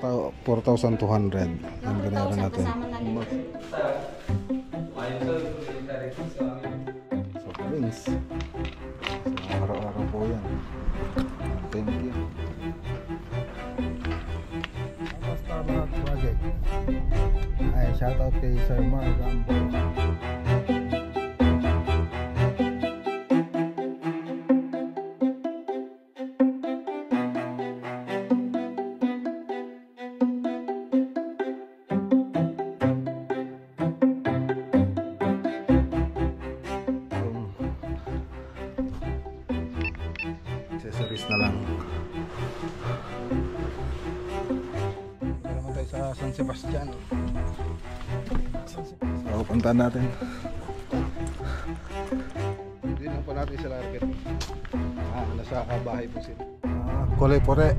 4,200 ang binayaran natin. So, links. So, araw-araw po yan. Thank you. Basta mga project. Ay, shoutout kay Sir Mark Gambo. Accessories na lang. Punta naman tayo sa San Sebastian. So, puntaan natin. Hindi lang pa natin sila arket. Nasa bahay po sila. Kulay pore.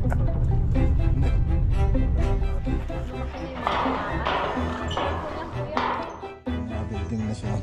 Building na siya.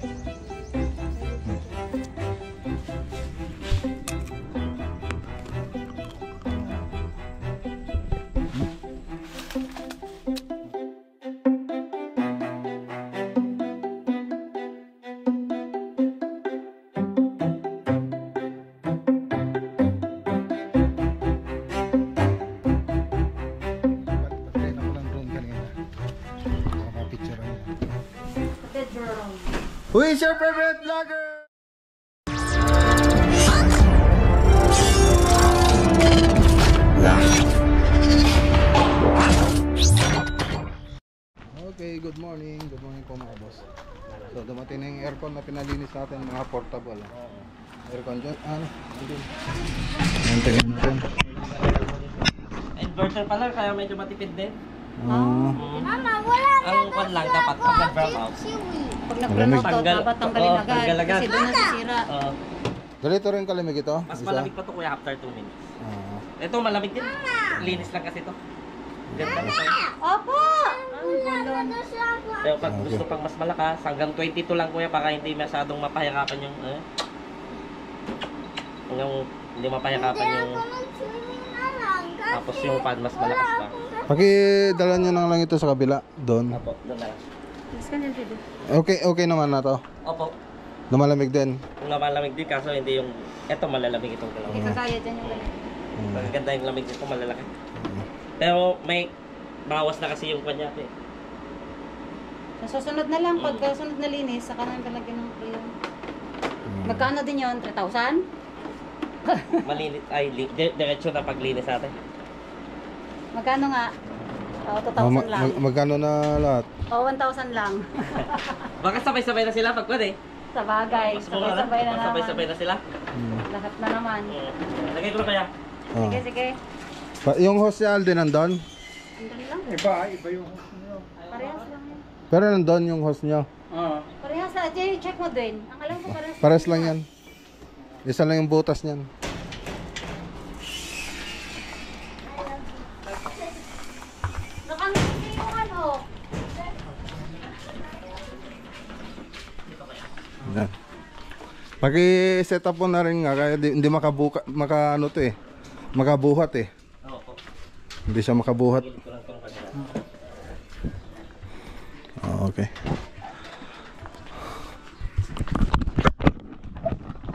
Who is your favorite vlogger? Okay, good morning. Good morning po mga boss. So dumating na yung aircon na pinalinis natin, mga portable. Aircon dyan, tingnan natin. Inverter pala, kaya medyo matipid din. Mama, wala ang kwan lang dapat pag nag-brown out. Pag nag-brown out, dapat tanggalin agad. Kasi doon nasisira. Ganito rin kalamig ito? Mas malamig pa to kuya after 2 minutes. Ito malamig din. Linis lang kasi to. Ganda na to. Opo! Pero pag gusto pang mas malakas, hanggang 22 lang kuya para hindi masyadong mapahirapan yung hanggang hindi mapahirapan yung tapos yung fan mas malakas pa. Pakidala nyo lang ito sa kabila, doon. Opo, doon na lang. Okay naman na to? Opo. Lumalamig din? Lumalamig din kaso hindi yung, eto malalamig itong dalawa. Hindi kagaya dyan yung galing. Maganda yung lamig nito, malalaki. Pero may bawas na kasi yung kanya eh. Sa susunod na lang, pagka sunod na linis, saka nang talagyan ng crayon. Magkano din yun? 3,000? Malinis, ay, diretso na paglinis natin. Magkano nga? 2,000 lang. Magkano na lahat? 1,000 lang. Baka sabay-sabay na sila pag pwede. Sa bagay, sabay-sabay na naman. Sabay-sabay na sila. Lahat na naman. Lagay ko na kaya. Sige, sige. Yung host ni Alden nandun? Andali lang. Iba yung host niyo. Parehas lang yan. Pero nandun yung host nyo? Parehas lang. Diyan, check mo din. Ang alam ko parehas. Pares lang yan. Isa lang yung butas niyan. Nakangiti yung ano. Yan. Paki-set up po na rin nga kaya hindi ano to eh. Makabuhat eh. Oo. Hindi siya makabuhat. Okay.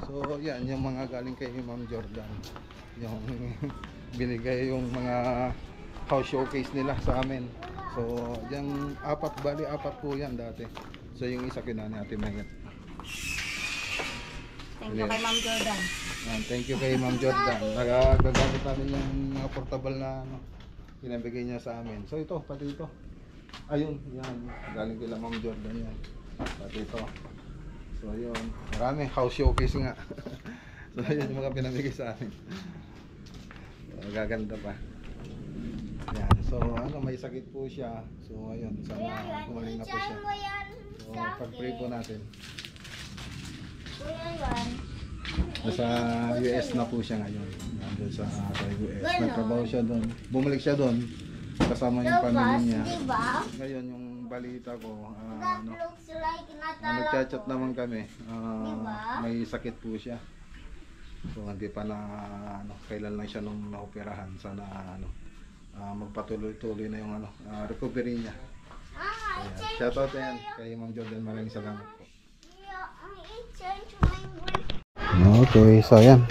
So yan yung mga galing kay Ma'am Jordan. Yung binigay yung mga house showcase nila sa amin. So yung apat po yan dati. So yung isa kinani Ate Mayet. Thank you kay Ma'am Jordan. Thank you kay Ma'am Jordan. Nagagamit namin yung mga portable na pinabigay niya sa amin. So ito, pati ito. Ayun, yan. Galing kila Ma'am Jordan yan. Pati ito. So yun. Marami. House showcase nga. So yun yung mga pinabigay sa amin. So, gaganda pa. Yan. So may sakit po siya. So ayun. Sana gumaling na po siya. So pag-pray po natin. Nasa US na po siya ngayon. Nandun sa US. Nagtrabaho siya doon. Bumalik siya doon. Kasama yung pamilya niya. Ngayon yung balita ko, nagchat-chat naman kami. May sakit po siya. So hindi pa na kailan lang siya nung naoperahan. Sana magpatuloy-tuloy na yung recovery niya. Ayan. Shoutout yan kay Ma'am Jordan, maraming salamat po. Okay, so ayan.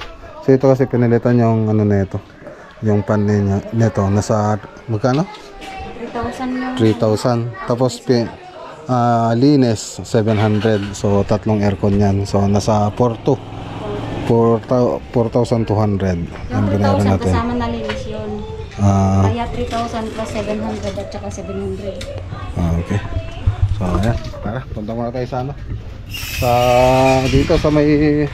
So ito kasi pinalitan yung nito. Yung pan niya nito nasa magkano? 3,000 yung 3,000. Tapos linis 700. So tatlong aircon yan. So nasa 4,200. yung 3,000 kasama na linis yun. Kaya 3,000 plus 700 at saka 700. Okay. So ayan, tara, punta muna tayo sa dito sa may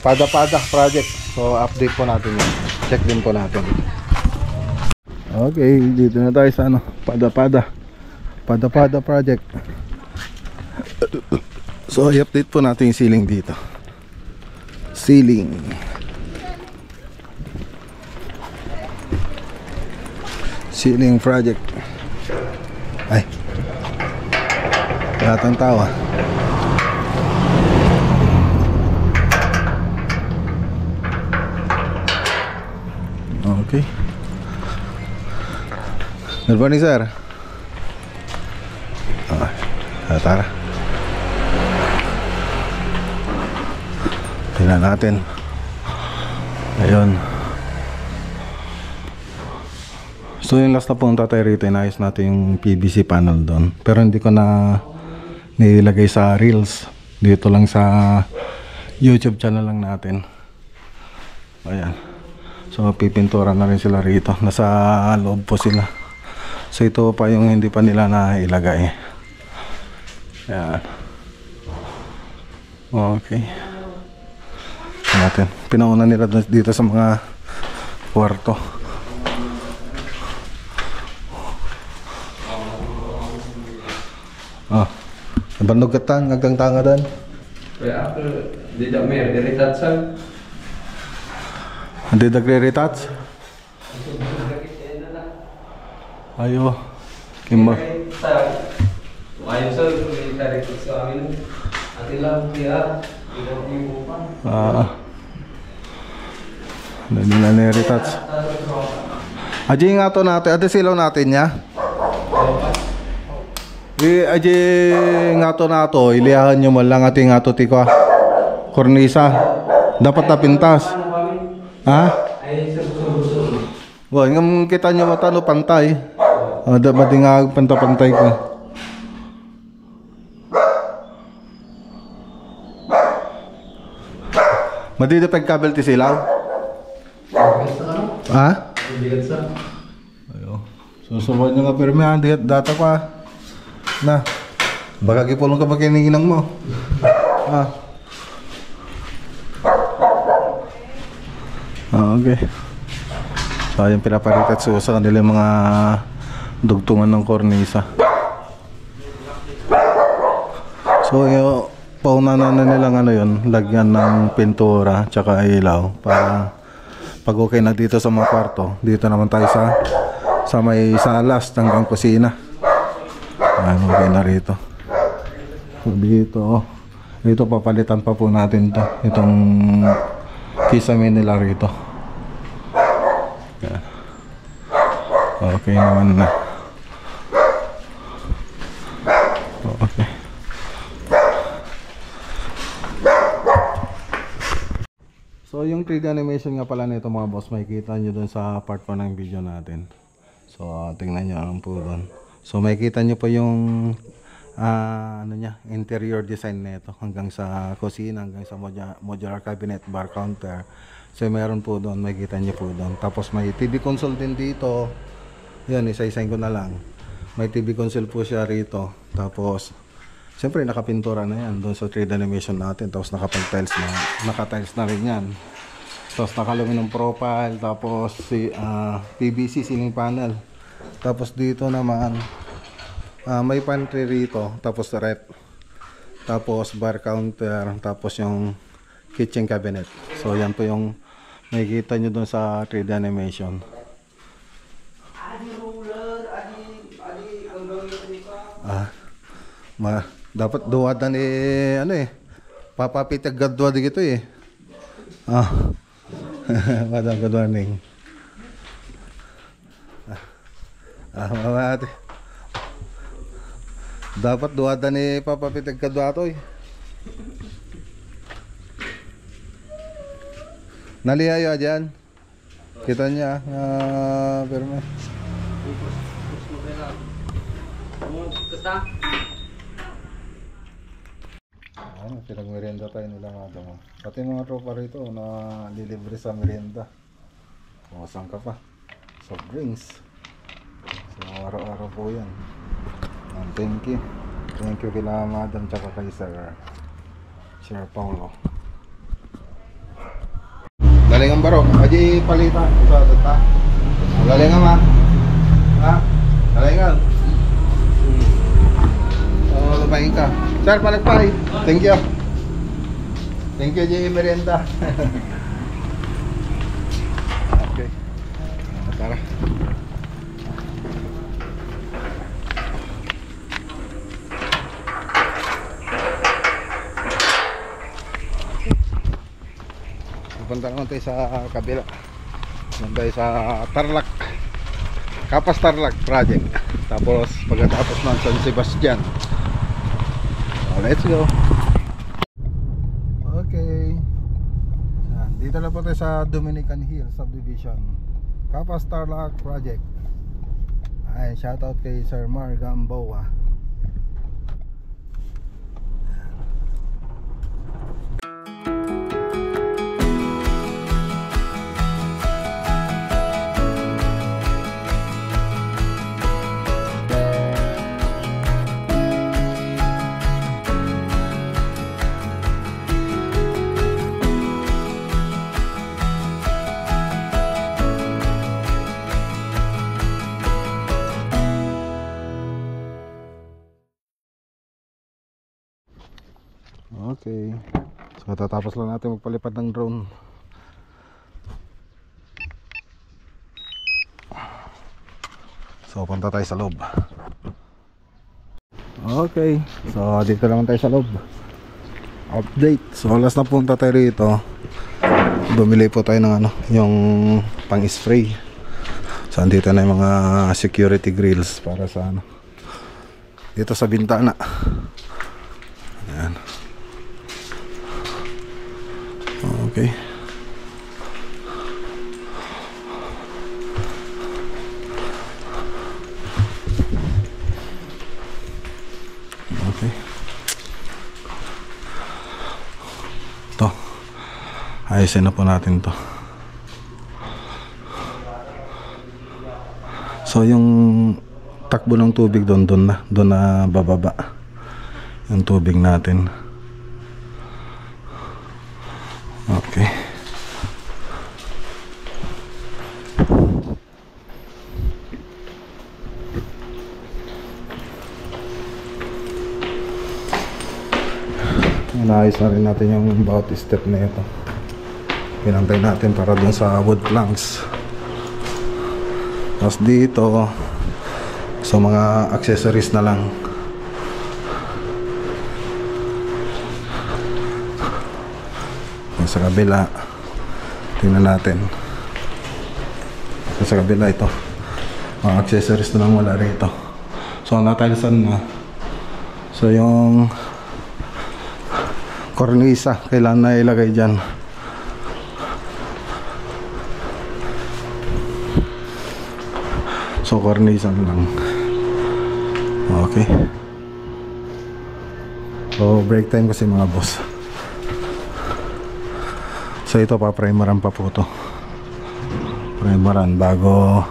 Pada-Pada project. So update po natin yun. Check din po natin. Okay, dito na tayo sa Pada-Pada project. So i-update po natin yung ceiling dito. Ceiling project. Ay, lahat ng tawa. Okay. Good morning, sir. Tara. Tingnan natin. Ayun. So yung last na punta tayo rito, inayos natin yung PVC panel doon. Pero hindi ko na nilagay sa Reels. Dito lang sa YouTube channel lang natin. Ayan. So pipintura na rin sila rito. Nasa loob po sila. So ito pa yung hindi pa nila na ilagay. Ayan. Okay. Natin. Pinauna nila dito sa mga kwarto. Bandog katang hanggang tanga dan. Ja, tidak mer deritatsan. Hindi nagre-retouch. Ayo. Kimba. Ayun sir, cari sa amin. Atilah dia tidak diupan. Hindi na ni-retouch. Aji nga to natin. Ate silaw natin niya. Aji nga to na to. Iliyahan nyo mo lang ating nga to tiko. Kornisa. Dapat na pintas. Ha? Wah, ngam kita nyo matano pantay. Dapat nga pantay ko. Madidepeg kabel ti silaw? Ha? Ayo. Susunod nyo nga pirmihan, data pa. Na. Baka kipulong ka ba kininginang mo? Okay. So yung pinaparitat sa kanila yung mga dugtungan ng kornisa. So yung pauna na nilang yun, lagyan ng pintura tsaka ilaw para pag okay na dito sa mga kwarto, dito naman tayo sa may salas hanggang kusina. Okay na rito. So dito papalitan pa po natin itong kisame nila rito. Okay naman na. Okay. So yung 3D animation nga pala nito mga boss, makikita nyo dun sa part 1 ng video natin. So tingnan nyo lang po dun. So makikita nyo po yung interior design nito hanggang sa kusina, hanggang sa modular cabinet, bar counter. So meron po doon, makikita nyo po doon. Tapos may TV console din dito. Yan, isa-isahin ko na lang. May TV console po siya rito. Tapos siyempre nakapintura na yan doon sa 3D animation natin. Tapos nakapag-tiles na, naka-tiles na rin yan. Tapos naka-aluminum profile. Tapos PVC ceiling panel. Tapos dito naman may pantry rito, tapos rep, tapos bar counter, tapos yung kitchen cabinet. So yan po yung makikita nyo dun sa 3D animation. Dapat duwad na ni papapitag gadwa di gito Madam, good morning. Mati. Dapat duwada ni Papa Pitag kadwatoy. Nalihayo dyan. Kita niya. Pero may. Ano, pinag-merienda tayo nila mga mo. Pati mga tropa rito na lilibre sa merienda. O, saan ka pa? Soft drinks. So, araw-araw po yan. Thank you. Thank you kila Madam tsaka kay Sir Paulo. Galingan baro. Aji palita. Ito, ito. Galingan ma. Ha? Galingan. Lumayin ka. Sir, palagpay. Thank you. Thank you, J. Merienda. Okay. Tara. Pupunta naman tayo sa kabila. Pupunta tayo sa Tarlac. Kapas Tarlac project. Tapos pagkatapos ng San Sebastian. So, let's go. Okay. Dito na po tayo sa Dominican Hill Subdivision. Kapas Tarlac project. Ay, shoutout kay Sir Mar Gamboa. Okay. So tatapos lang natin magpalipad ng drone. So punta tayo sa loob. Okay. So dito naman tayo sa loob. Update. So last na punta tayo rito. Bumili po tayo ng ano, yung pang-spray. So andito na yung mga security grills para sa ano. Dito sa bintana. Ayan. Okay. Okay. Ito. Ayusin na po natin to. So yung takbo ng tubig doon na bababa. Yung tubig natin. Okay. Inaayos na rin natin yung bawat step na ito. Pinantay natin para dun sa wood planks. Tapos dito, so mga accessories na lang. Sa kabila, tingnan natin. Sa kabila ito, mga accessories na lang wala rito. So natalsan na. So yung cornisa kailangan na ilagay dyan. So cornisa lang. Okay. So break time kasi mga boss. So ito pa, primeran pa po to. Primeran bago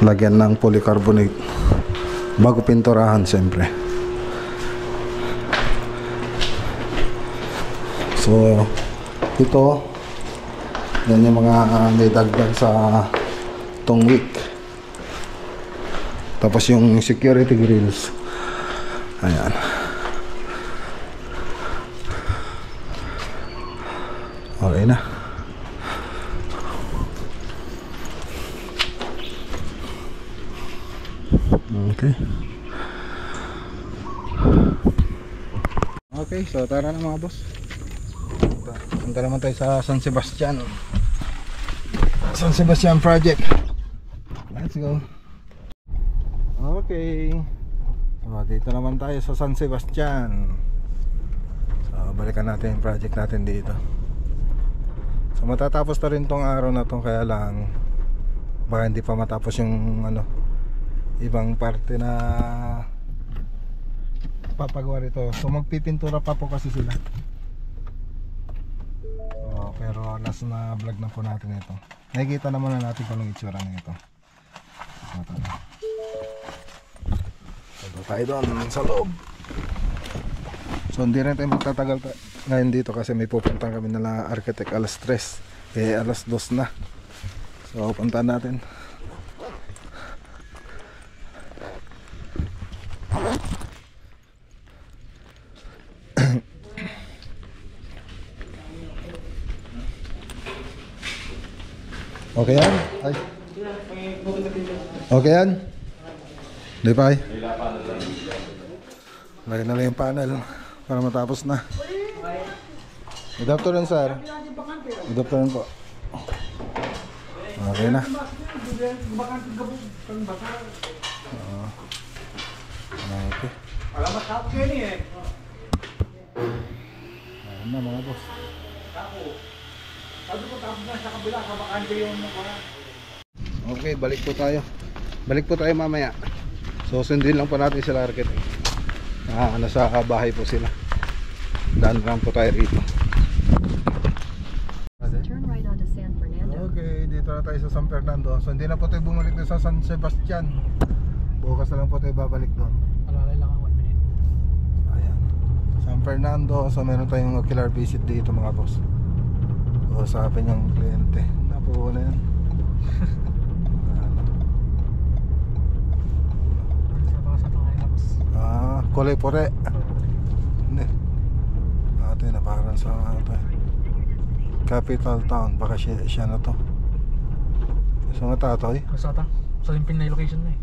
lagyan ng polycarbonate, bago pinturahan siyempre. So ito, yan yung mga may dagdag sa tong wick. Tapos yung security grills, ayan. Okay na. Okay. Okay, so tara na mga boss. Punta naman tayo sa San Sebastian. San Sebastian project. Let's go. Okay. So, dito naman tayo sa San Sebastian. So, balikan natin yung project natin dito. So, matatapos na rin tong araw na to, kaya lang baka hindi pa matapos yung ano, ibang parte na papagawa rito. So, magpipintura pa po kasi sila. So, pero last na vlog na po natin ito. Nakikita naman na natin kung anong itsura nito. So, tayo doon sa loob. So hindi rin tayo magtatagal ngayon dito kasi may pupuntahan kami nila architect alas 3. Alas 2 na. So puntahan natin. Okay yan? Ay. Okay yan? Di pa ay? Lagyan na lang yung panel para matapos na. Good afternoon, sir. Good afternoon po. Okay na. Okay. Ayan na mga boss. Okay, balik po tayo. Balik po tayo mamaya. So sundin lang po natin sila architect. Nasa bahay po sila. Daan lang po tayo rito. Turn right onto San Fernando. Okay, dito na tayo sa San Fernando. So hindi na po tayo bumalik na sa San Sebastian. Bukas na lang po tayo babalik doon. Alalay lang ang 1 minute. Ayan, San Fernando. So meron tayong ocular visit dito mga boss. Usapin yung kliyente. Napuho na yan. Kulay pure. Hindi. Ate na parang sa capital town. Baka siya na to. So nga tatoy? Kasata. Sa limping na yung location na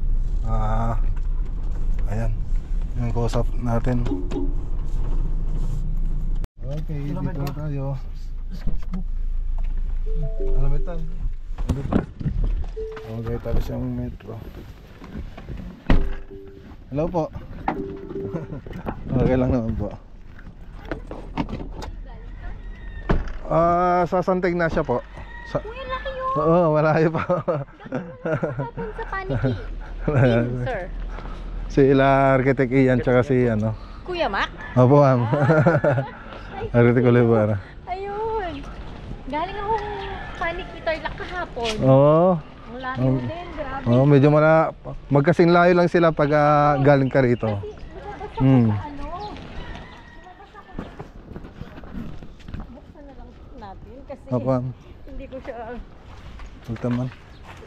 Ayan. Yung kausap natin. Okay, dito na tayo. Alam ito. Okay, tapos yung metro. Hello po. Okay lang naman po. Sa Santa Ignacia po. Kuya, laki yun. Oo, malayo pa. Tapos sa Paniki. Sir. Sila architect Ian tsaka si ano. Kuya Mac? Opo ma'am. Architect Olivera. Ayun. Galing akong Paniki Tarlac kahapon. Oo. Ang laki mo din, grabe. Oo, medyo magkasing layo lang sila pag galing ka rito. Ano? Buksan na lang natin kasi Opo ma'am. hindi ko siya Ultaman.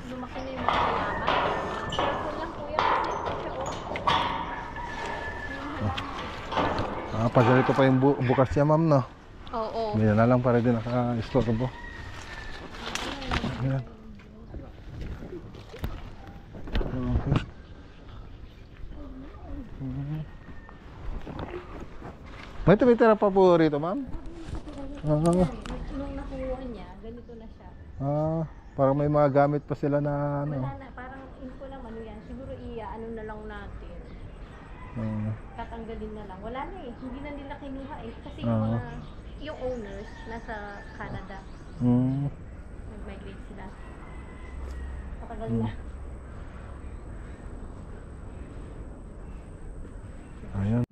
lumaki na yung mga kalaman. Careful lang kuya kasi siya Pag ganito pa yung bukas niya ma'am no. Oo. Hindi na lang para din naka-store po. Ayan. Okay. May tumitira pa po rito ma'am? Nung nakuha niya, ganito na siya. Parang may mga gamit pa sila na ano. Wala na, parang info lang ano yan. Siguro ano na lang natin. Tatanggalin na lang. Wala na eh. Hindi na nila kinuha eh. Kasi yung owners nasa Canada. Nag-migrate sila. Matagal na. Ayan.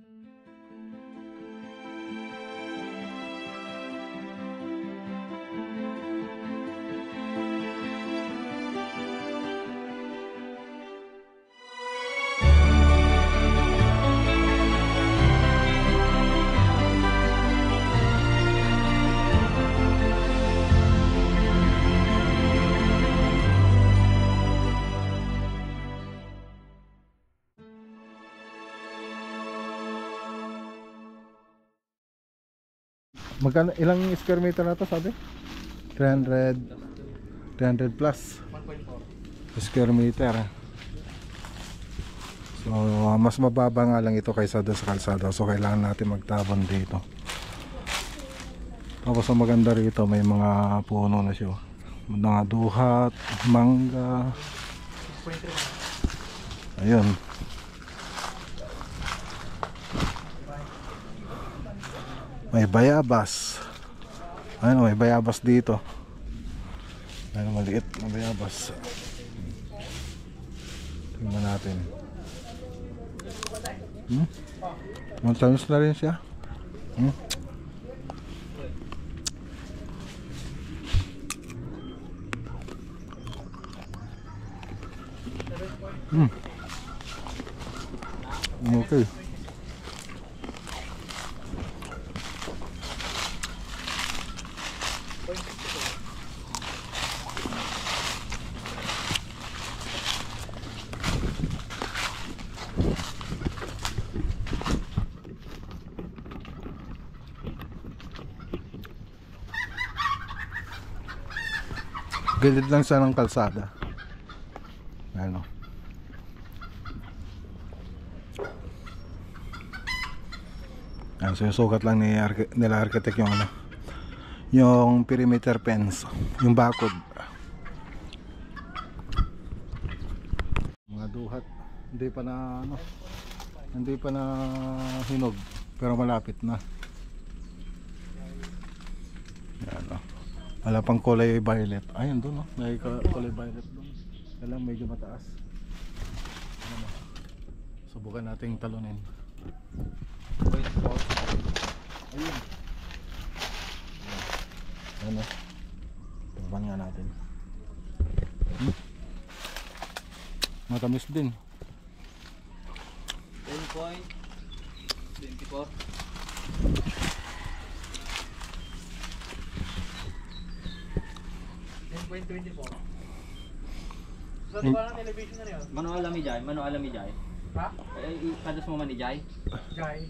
Magkano, ilang square meter na to sabi? 300 plus 1.4 square meter. So mas mababa nga lang ito kaysa doon sa kalsada. So kailangan natin magtabon dito. Tapos ang maganda rito may mga puno na siya. Mga duhat, mangga. Ayun. May bayabas. Ayun, may bayabas dito. Ayun, maliit na bayabas. Tingnan natin. Matamis na rin siya. Okay. Gilid lang siya ng kalsada. Ano? So yung sukat lang nila architect yung ano, yung perimeter fence, yung bakod. Mga duhat, hindi pa na ano, hindi pa na hinog, pero malapit na. Yan, oh. Wala pang kulay violet. Ayun doon, no? May kulay violet doon. Kaya lang medyo mataas. Ano? Subukan nating talunin. Ayun. Ayun, no? Tingnan nga natin. Matamis din. 10.24. 10.24. Mano alami jay. Ha? Kados mo man ni jay? Jay.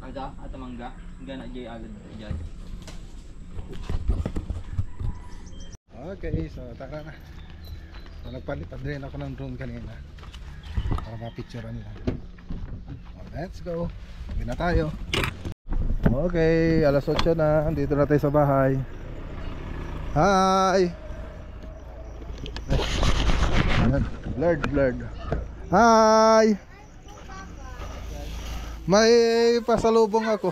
Ada at mangga. Gana jay agad jay. Okay, so tara na. So, nagpalitan din ako ng drone kanina para mapicturean nila. Let's go. Uwi na tayo. Okay, alas 8 na. Andito na tayo sa bahay. Hi! Ayan, blurred. Hi! May pasalubong ako.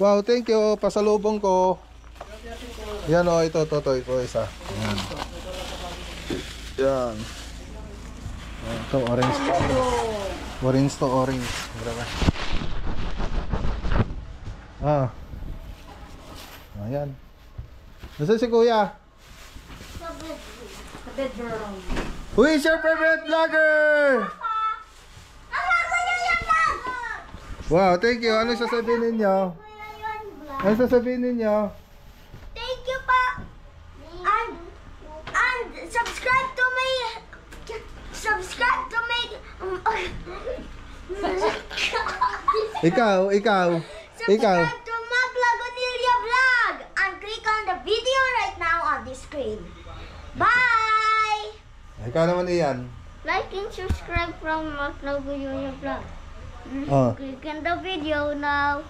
Wow, thank you. Pasalubong ko. Yan o, ito isa. Yan. Yan. Ito, orange. Orange to orange. Grabe. Ayan. Nasaan si kuya? Sa bedroom. Who is your favorite vlogger? Wow, thank you. Ano sasabihin ninyo? Ano sasabihin ninyo? Thank you pa. And subscribe to my Ikaw. subscribe to Mac Lagunilla Vlog and click on the video right now on the screen. Bye. Ikaw naman iyan. Like and subscribe from Mac Lagunilla Vlog. Oh. Click on the video now.